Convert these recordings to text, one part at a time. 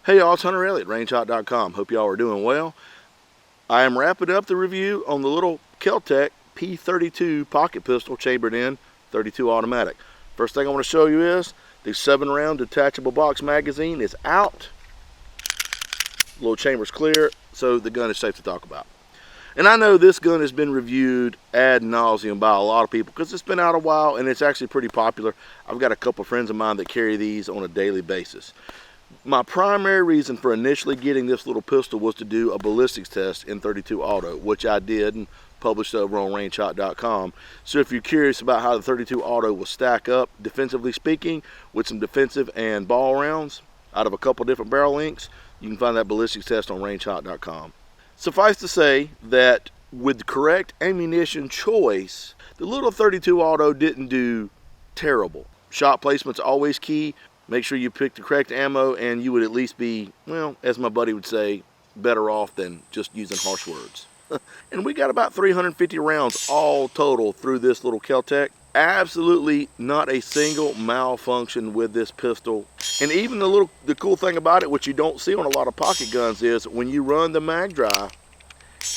Hey y'all, it's Hunter Elliott, rangehot.com. Hope y'all are doing well. I am wrapping up the review on the little Kel-Tec P-32 pocket pistol chambered in 32 automatic. First thing I want to show you is the 7-round detachable box magazine is out. Little chamber's clear, so the gun is safe to talk about. And I know this gun has been reviewed ad nauseum by a lot of people because it's been out a while and it's actually pretty popular. I've got a couple friends of mine that carry these on a daily basis. My primary reason for initially getting this little pistol was to do a ballistics test in 32 auto, which I did and published over on rangehot.com. So if you're curious about how the 32 auto will stack up defensively speaking with some defensive and ball rounds out of a couple different barrel lengths, you can find that ballistics test on rangehot.com. Suffice to say that with the correct ammunition choice, the little 32 auto didn't do terrible. Shot placement's always key. Make sure you pick the correct ammo and you would at least be, well, as my buddy would say, better off than just using harsh words. And we got about 350 rounds all total through this little Kel-Tec. Absolutely not a single malfunction with this pistol. And even the cool thing about it, which you don't see on a lot of pocket guns, is when you run the mag dry,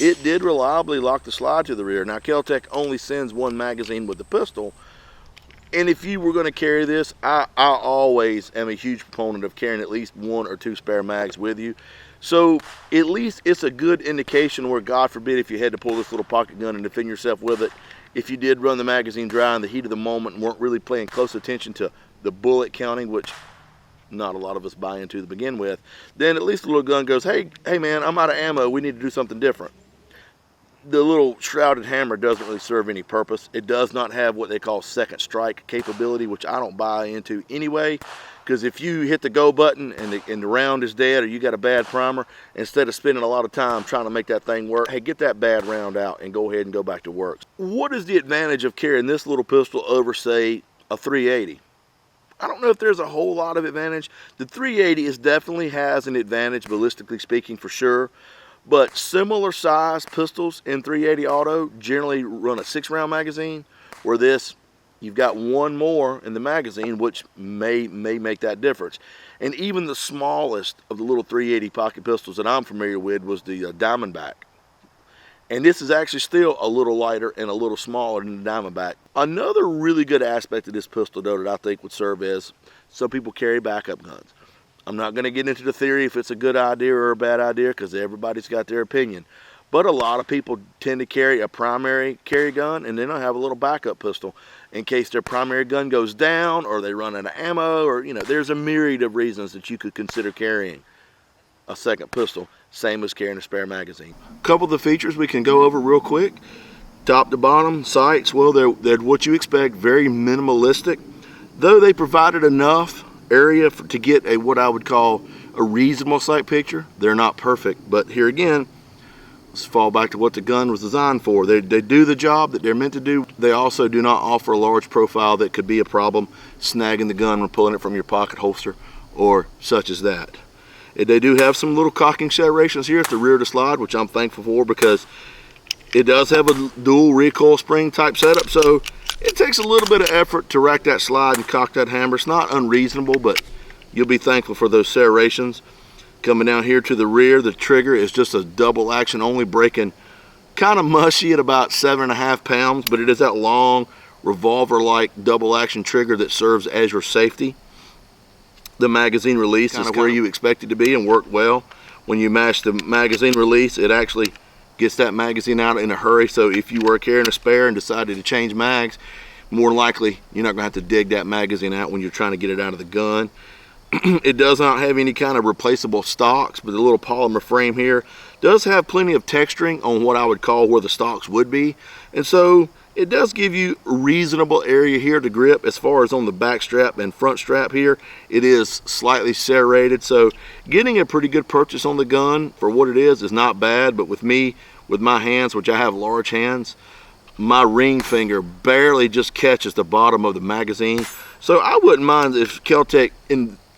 it did reliably lock the slide to the rear. Now Kel-Tec only sends one magazine with the pistol, and if you were going to carry this, I always am a huge proponent of carrying at least 1 or 2 spare mags with you. So at least it's a good indication where, God forbid, if you had to pull this little pocket gun and defend yourself with it, if you did run the magazine dry in the heat of the moment and weren't really paying close attention to the bullet counting, which not a lot of us buy into to begin with, then at least the little gun goes, hey man, I'm out of ammo, we need to do something different. The little shrouded hammer doesn't really serve any purpose. It does not have what they call second strike capability, which I don't buy into anyway, because if you hit the go button and the round is dead, or you got a bad primer, instead of spending a lot of time trying to make that thing work, hey, get that bad round out and go ahead and go back to work. What is the advantage of carrying this little pistol over, say, a 380? I don't know if there's a whole lot of advantage. The 380 definitely has an advantage, ballistically speaking, for sure. But similar size pistols in 380 auto generally run a 6-round magazine, where this, you've got one more in the magazine, which may make that difference. And even the smallest of the little 380 pocket pistols that I'm familiar with was the Diamondback. And this is actually still a little lighter and a little smaller than the Diamondback. Another really good aspect of this pistol, though, that I think would serve as, some people carry backup guns. I'm not going to get into the theory if it's a good idea or a bad idea, because everybody's got their opinion. But a lot of people tend to carry a primary carry gun, and then they'll have a little backup pistol in case their primary gun goes down, or they run out of ammo, or, you know, there's a myriad of reasons that you could consider carrying a second pistol, same as carrying a spare magazine. A couple of the features we can go over real quick. Top to bottom, sights, well, they're what you expect, very minimalistic. Though they provided enough area to get a what I would call a reasonable sight picture, they're not perfect. But here again, let's fall back to what the gun was designed for. They do the job that they're meant to do. They also do not offer a large profile that could be a problem snagging the gun when pulling it from your pocket holster or such as that. They do have some little cocking serrations here at the rear of the slide, which I'm thankful for, because it does have a dual recoil spring type setup, so it takes a little bit of effort to rack that slide and cock that hammer. It's not unreasonable, but you'll be thankful for those serrations. Coming down here to the rear, the trigger is just a double action only, breaking kind of mushy at about 7.5 pounds, but it is that long revolver-like double action trigger that serves as your safety. The magazine release is where you expect it to be and worked well. When you mash the magazine release, it actually gets that magazine out in a hurry, so if you were carrying a spare and decided to change mags, more likely you're not going to have to dig that magazine out when you're trying to get it out of the gun. It does not have any kind of replaceable stocks, but the little polymer frame here does have plenty of texturing on what I would call where the stocks would be, and so it does give you a reasonable area here to grip. As far as on the back strap and front strap here, it is slightly serrated, so getting a pretty good purchase on the gun for what it is not bad. But with me, with my hands, which I have large hands, my ring finger barely just catches the bottom of the magazine. So I wouldn't mind if Kel-Tec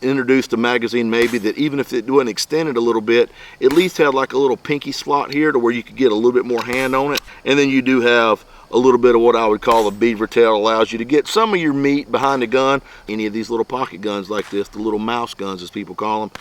introduced a magazine maybe that, even if it wasn't extended a little bit, at least had like a little pinky slot here to where you could get a little bit more hand on it. And then you do have a little bit of what I would call a beaver tail, allows you to get some of your meat behind the gun. Any of these little pocket guns like this, the little mouse guns as people call them,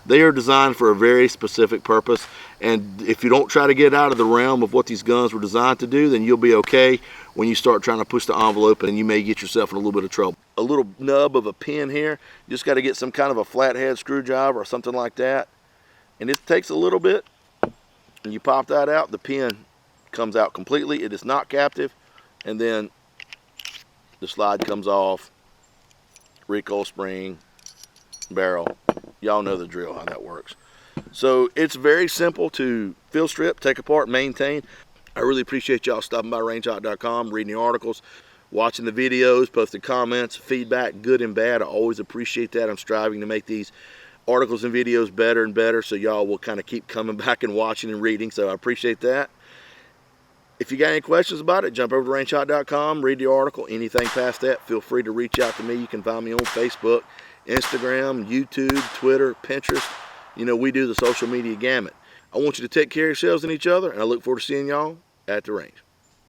They are designed for a very specific purpose, and if you don't try to get out of the realm of what these guns were designed to do, then you'll be okay when you start trying to push the envelope, and you may get yourself in a little bit of trouble. A little nub of a pin here, you just got to get some kind of a flathead screwdriver or something like that, and it takes a little bit, and you pop that out, the pin comes out completely. It is not captive, and then the slide comes off, recoil spring, barrel. Y'all know the drill, how that works. So it's very simple to field strip, take apart, maintain. I really appreciate y'all stopping by rangehot.com, reading the articles, watching the videos, posting comments, feedback, good and bad. I always appreciate that. I'm striving to make these articles and videos better and better, so y'all will kind of keep coming back and watching and reading, so I appreciate that. If you got any questions about it, jump over to rangehot.com, read the article. Anything past that, feel free to reach out to me. You can find me on Facebook, Instagram, YouTube, Twitter, Pinterest. You know, we do the social media gamut. I want you to take care of yourselves and each other, and I look forward to seeing y'all at the range.